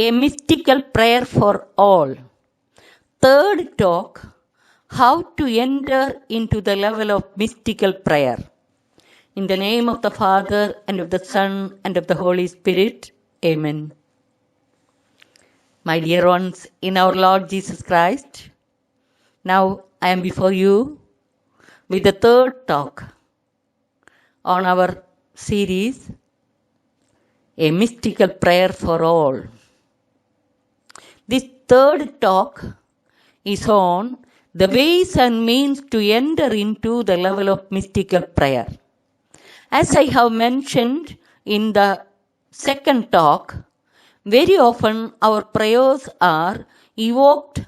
A mystical prayer for all. Third talk, how to enter into the level of mystical prayer. In the name of the Father, and of the Son, and of the Holy Spirit. Amen. My dear ones in our Lord Jesus Christ, now I am before you with the third talk on our series, A Mystical Prayer for All. This third talk is on the ways and means to enter into the level of mystical prayer. As I have mentioned in the second talk, very often our prayers are evoked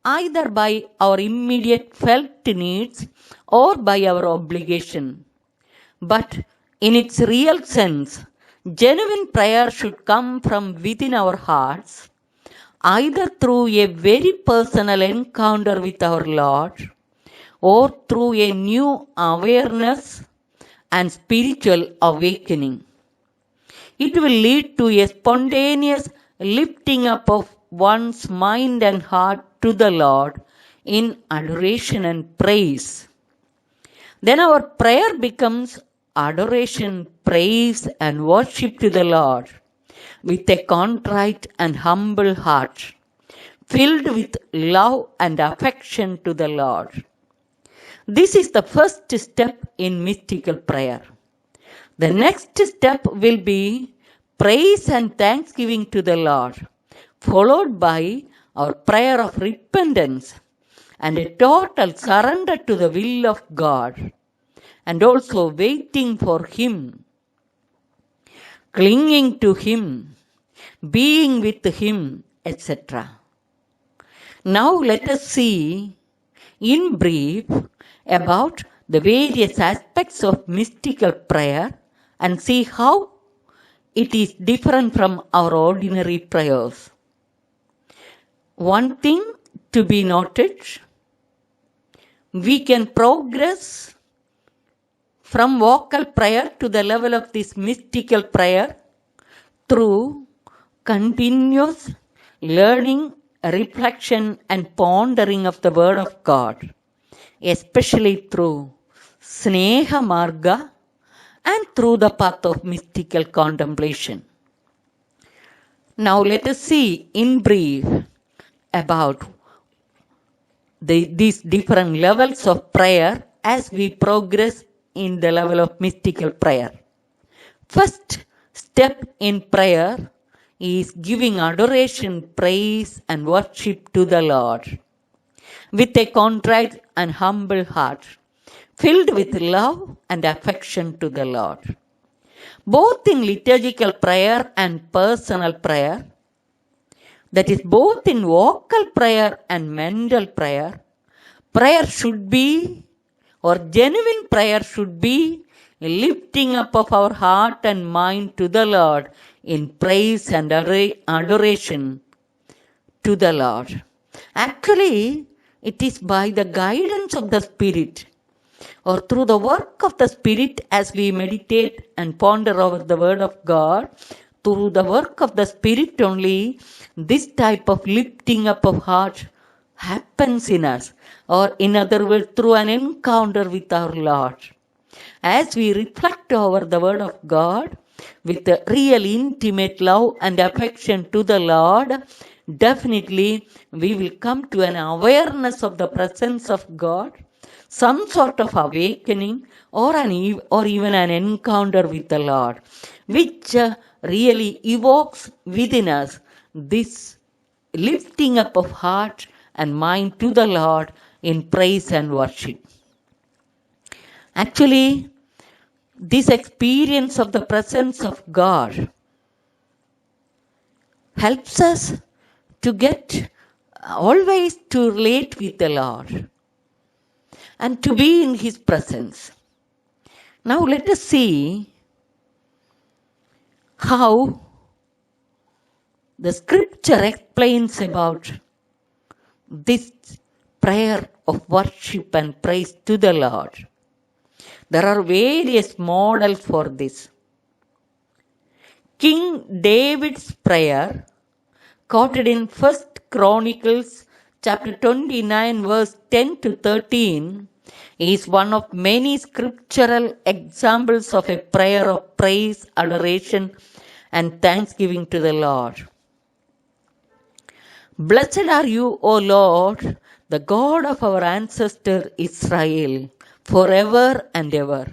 either by our immediate felt needs or by our obligation. But in its real sense, genuine prayer should come from within our hearts, either through a very personal encounter with our Lord or through a new awareness and spiritual awakening. It will lead to a spontaneous lifting up of one's mind and heart to the Lord in adoration and praise. Then our prayer becomes adoration, praise, and worship to the Lord with a contrite and humble heart, filled with love and affection to the Lord. This is the first step in mystical prayer. The next step will be praise and thanksgiving to the Lord, followed by our prayer of repentance and a total surrender to the will of God, and also waiting for Him, clinging to Him, being with Him, etc. Now let us see in brief about the various aspects of mystical prayer and see how it is different from our ordinary prayers. One thing to be noted, we can progress from vocal prayer to the level of this mystical prayer through continuous learning, reflection, and pondering of the Word of God, especially through Sneha Marga and through the path of mystical contemplation. Now let us see in brief about these different levels of prayer as we progress in the level of mystical prayer. First step in prayer is giving adoration, praise, and worship to the Lord with a contrite and humble heart, filled with love and affection to the Lord. Both in liturgical prayer and personal prayer, that is, both in vocal prayer and mental prayer, prayer should be, or genuine prayer should be, a lifting up of our heart and mind to the Lord in praise and adoration to the Lord. Actually, it is by the guidance of the Spirit or through the work of the Spirit as we meditate and ponder over the Word of God, through the work of the Spirit only, this type of lifting up of heart happens in us, or in other words, through an encounter with our Lord. As we reflect over the Word of God with a real intimate love and affection to the Lord, definitely we will come to an awareness of the presence of God, some sort of awakening, or even an encounter with the Lord, which really evokes within us this lifting up of heart and mind to the Lord in praise and worship. Actually, this experience of the presence of God helps us to get always to relate with the Lord and to be in His presence. Now let us see how the scripture explains about this prayer of worship and praise to the Lord. There are various models for this. King David's prayer quoted in 1 Chronicles chapter 29 verse 10 to 13 is one of many scriptural examples of a prayer of praise, adoration, and thanksgiving to the Lord. Blessed are you, O Lord, the God of our ancestor Israel, forever and ever.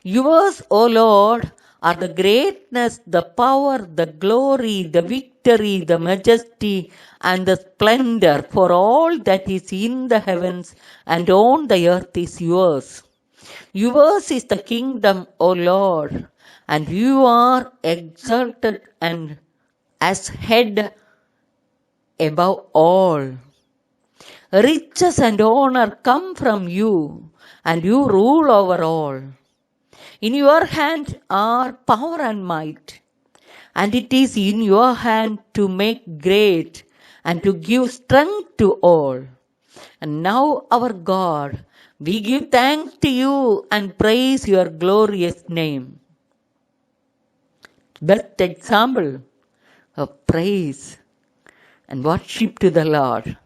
Yours, O Lord, are the greatness, the power, the glory, the victory, the majesty, and the splendor, for all that is in the heavens and on the earth is yours. Yours is the kingdom, O Lord, and you are exalted and as head above all. Riches and honor come from you, and you rule over all. In your hand are power and might, and it is in your hand to make great and to give strength to all. And now, our God, we give thanks to you and praise your glorious name. Best example of praise and worship to the Lord.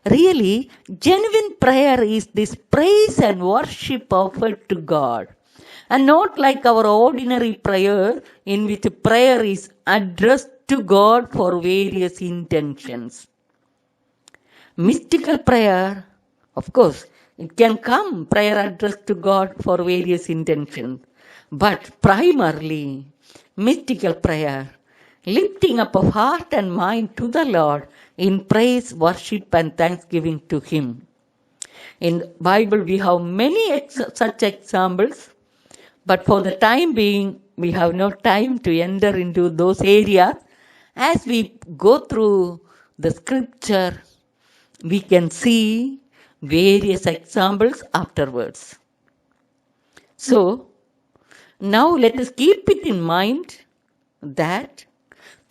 Really, genuine prayer is this praise and worship offered to God. And not like our ordinary prayer, in which prayer is addressed to God for various intentions. Mystical prayer, of course, it can come prayer addressed to God for various intentions. But primarily, mystical prayer, lifting up of heart and mind to the Lord in praise, worship, and thanksgiving to Him. In the Bible, we have many such examples. But for the time being, we have no time to enter into those areas. As we go through the scripture, we can see various examples afterwards. So, now let us keep it in mind that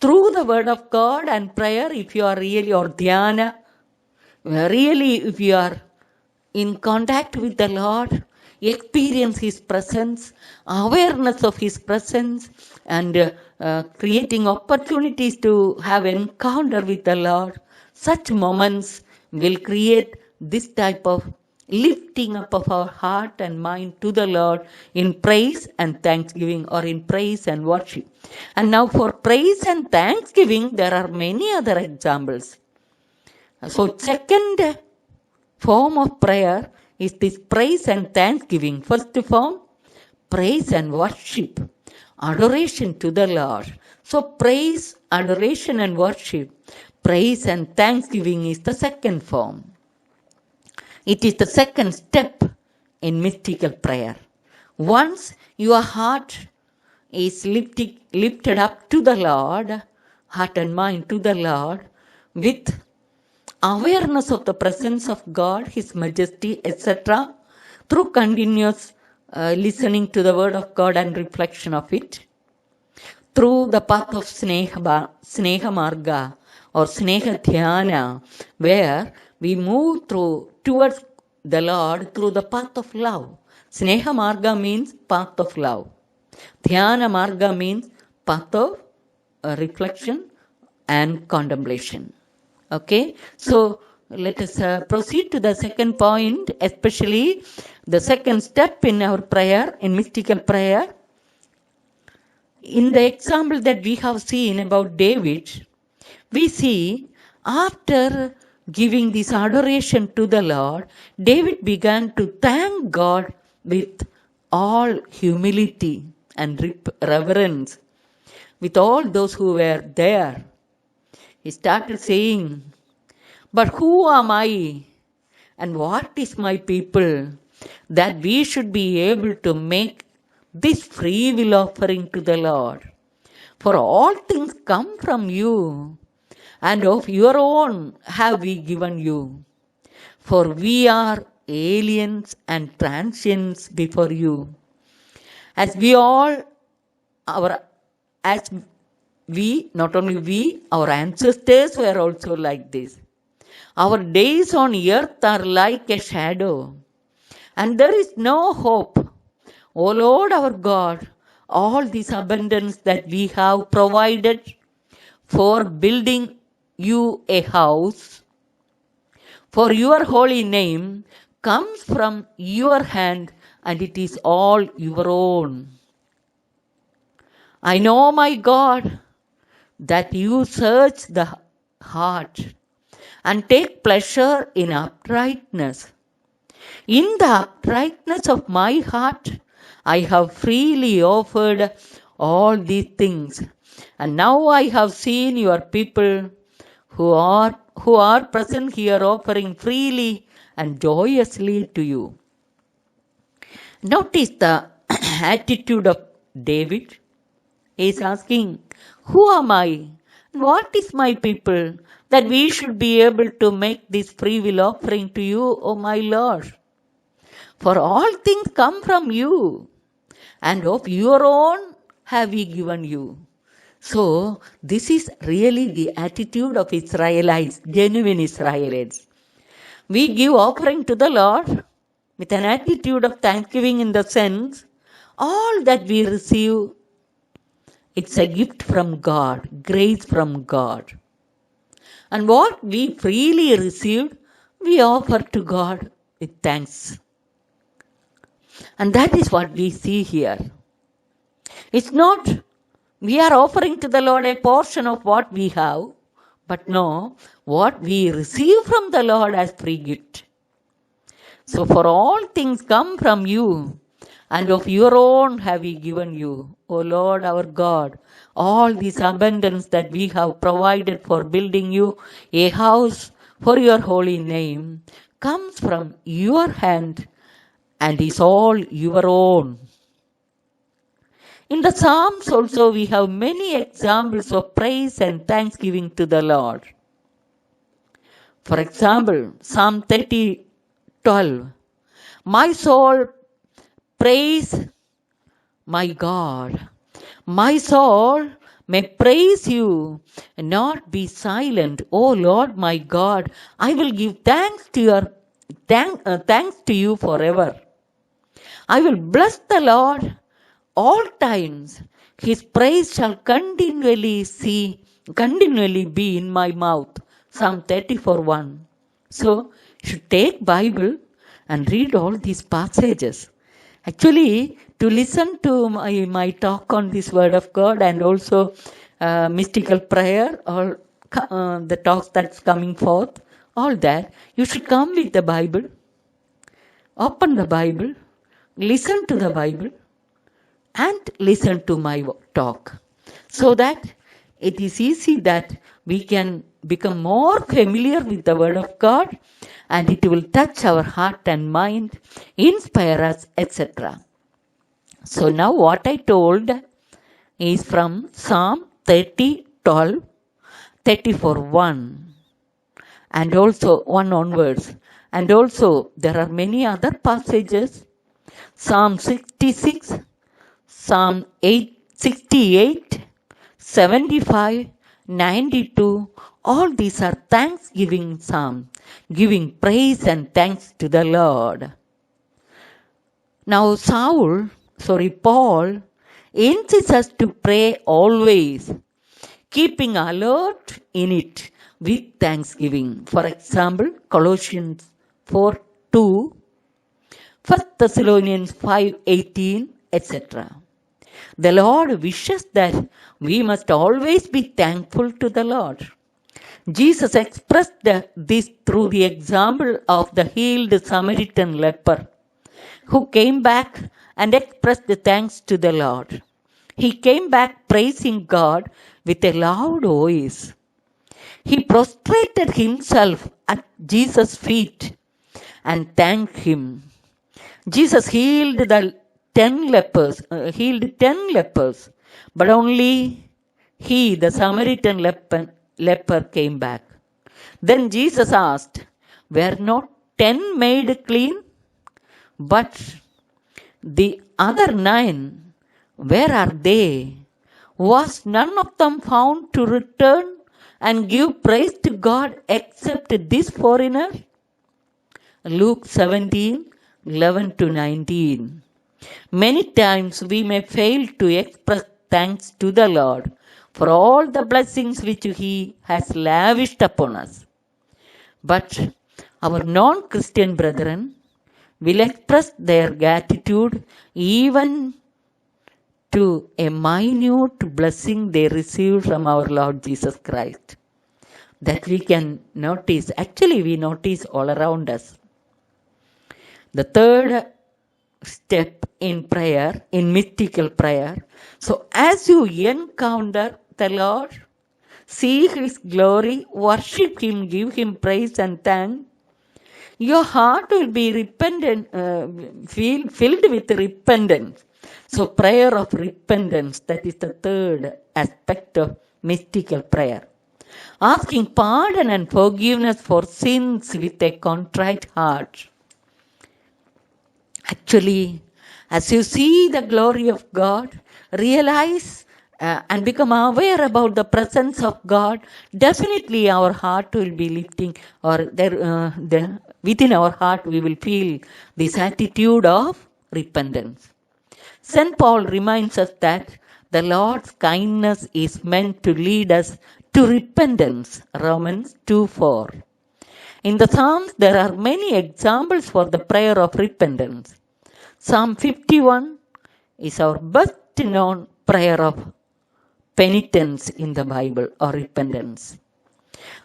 through the word of God and prayer, if you are really, or dhyana, really if you are in contact with the Lord, experience His presence, awareness of His presence, and creating opportunities to have encounter with the Lord, such moments will create this type of lifting up of our heart and mind to the Lord in praise and thanksgiving, or in praise and worship. And now for praise and thanksgiving, there are many other examples. So second form of prayer is this praise and thanksgiving. First form, praise and worship, adoration to the Lord. So praise, adoration and worship, praise and thanksgiving is the second form. It is the second step in mystical prayer. Once your heart is lifted up to the Lord, heart and mind to the Lord, with awareness of the presence of God, His majesty, etc., through continuous listening to the word of God and reflection of it, through the path of Sneha Marga or Sneha Dhyana, where we move towards the Lord through the path of love. Sneha Marga means path of love. Dhyana Marga means path of reflection and contemplation. Okay, so let us proceed to the second point, especially the second step in our prayer, in mystical prayer. In the example that we have seen about David, we see after giving this adoration to the Lord, David began to thank God with all humility and reverence, with all those who were there. He started saying, "But who am I and what is my people that we should be able to make this free will offering to the Lord? For all things come from you, and of your own have we given you. For we are aliens and transients before you. As not only we, our ancestors were also like this. Our days on earth are like a shadow, and there is no hope. O Lord our God, all this abundance that we have provided for building you a house, for your holy name comes from your hand, and it is all your own. I know, my God, that you search the heart and take pleasure in uprightness. In the uprightness of my heart, I have freely offered all these things. And now I have seen your people who are present here offering freely and joyously to you. Notice the attitude of David. He is asking, who am I? What is my people that we should be able to make this free will offering to you, O my Lord? For all things come from you, and of your own have we given you. So, this is really the attitude of Israelites, genuine Israelites. We give offering to the Lord with an attitude of thanksgiving, in the sense, all that we receive, it's a gift from God, grace from God. And what we freely received, we offer to God with thanks. And that is what we see here. It's not we are offering to the Lord a portion of what we have, but no, what we receive from the Lord as free gift. So for all things come from you, and of your own have we given you, O Lord our God. All this abundance that we have provided for building you a house for your holy name comes from your hand and is all your own. In the Psalms also we have many examples of praise and thanksgiving to the Lord. For example, Psalm 30:12. My soul praise my God. My soul may praise you and not be silent. O Lord my God, I will give thanks to you forever. I will bless the Lord all times. His praise shall continually be in my mouth. Psalm 34:1. So, you should take Bible and read all these passages. Actually, to listen to my talk on this word of God, and also mystical prayer, or the talks that's coming forth, all that, you should come with the Bible, open the Bible, listen to the Bible, and listen to my talk, so that it is easy that we can become more familiar with the word of God, and it will touch our heart and mind, inspire us, etc. So now what I told is from Psalm 30:12, 34:1, and also 1 onwards. And also there are many other passages, Psalm 66, Psalm 68, 75, 92, all these are thanksgiving psalms, giving praise and thanks to the Lord. Now Paul insists us to pray always, keeping alert in it with thanksgiving. For example, Colossians 4:2, 1 Thessalonians 5:18, etc. The Lord wishes that we must always be thankful to the Lord. Jesus expressed this through the example of the healed Samaritan leper, who came back and expressed thanks to the Lord. He came back praising God with a loud voice. He prostrated himself at Jesus' feet and thanked him. Jesus healed 10 lepers, but only he, the Samaritan leper, came back. Then Jesus asked, were not 10 made clean? But the other 9, where are they? Was none of them found to return and give praise to God except this foreigner? Luke 17:11-19. Many times we may fail to express thanks to the Lord for all the blessings which He has lavished upon us. But our non-Christian brethren will express their gratitude even to a minute blessing they received from our Lord Jesus Christ. That we can notice, actually we notice all around us. The third step in prayer, in mystical prayer. So as you encounter the Lord, see His glory, worship Him, give Him praise and thanks, your heart will be filled with repentance. So prayer of repentance, that is the third aspect of mystical prayer. Asking pardon and forgiveness for sins with a contrite heart. Actually, as you see the glory of God, realize and become aware about the presence of God, definitely our heart will be lifting, or within our heart we will feel this attitude of repentance. St. Paul reminds us that the Lord's kindness is meant to lead us to repentance. Romans 2:4. In the Psalms, there are many examples for the prayer of repentance. Psalm 51 is our best known prayer of penitence in the Bible, or repentance.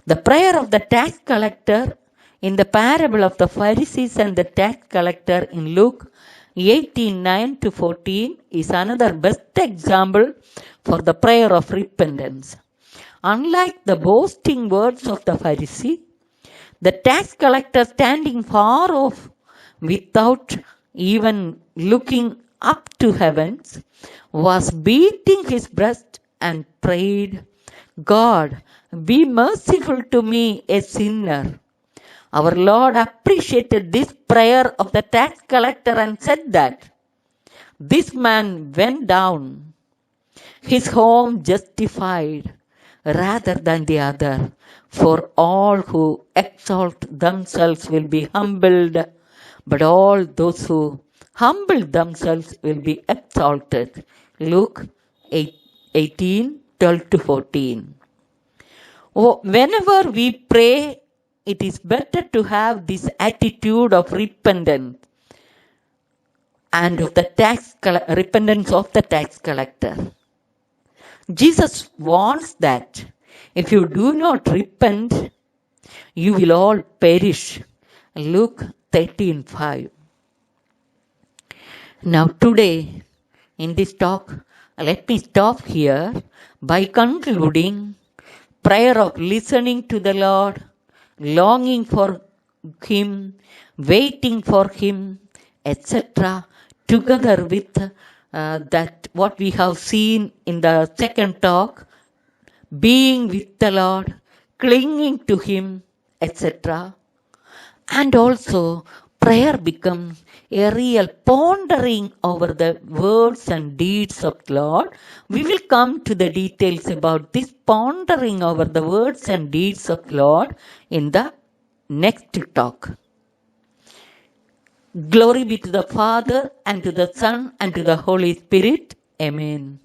The prayer of the tax collector in the parable of the Pharisees and the tax collector in Luke 18:9-14 is another best example for the prayer of repentance. Unlike the boasting words of the Pharisee, the tax collector, standing far off without even looking up to heavens, was beating his breast and prayed, "God, be merciful to me, a sinner." Our Lord appreciated this prayer of the tax collector and said that this man went down his home justified rather than the other. For all who exalt themselves will be humbled, but all those who humble themselves will be exalted. Luke 18:12-14. Whenever we pray, it is better to have this attitude of repentance and of the repentance of the tax collector. Jesus warns that if you do not repent, you will all perish. Luke 13:5. Now today, in this talk, let me stop here by concluding prayer of listening to the Lord, longing for Him, waiting for Him, etc. Together with that what we have seen in the second talk, being with the Lord, clinging to Him, etc. And also prayer becomes a real pondering over the words and deeds of the Lord. We will come to the details about this pondering over the words and deeds of the Lord in the next talk. Glory be to the Father, and to the Son, and to the Holy Spirit. Amen.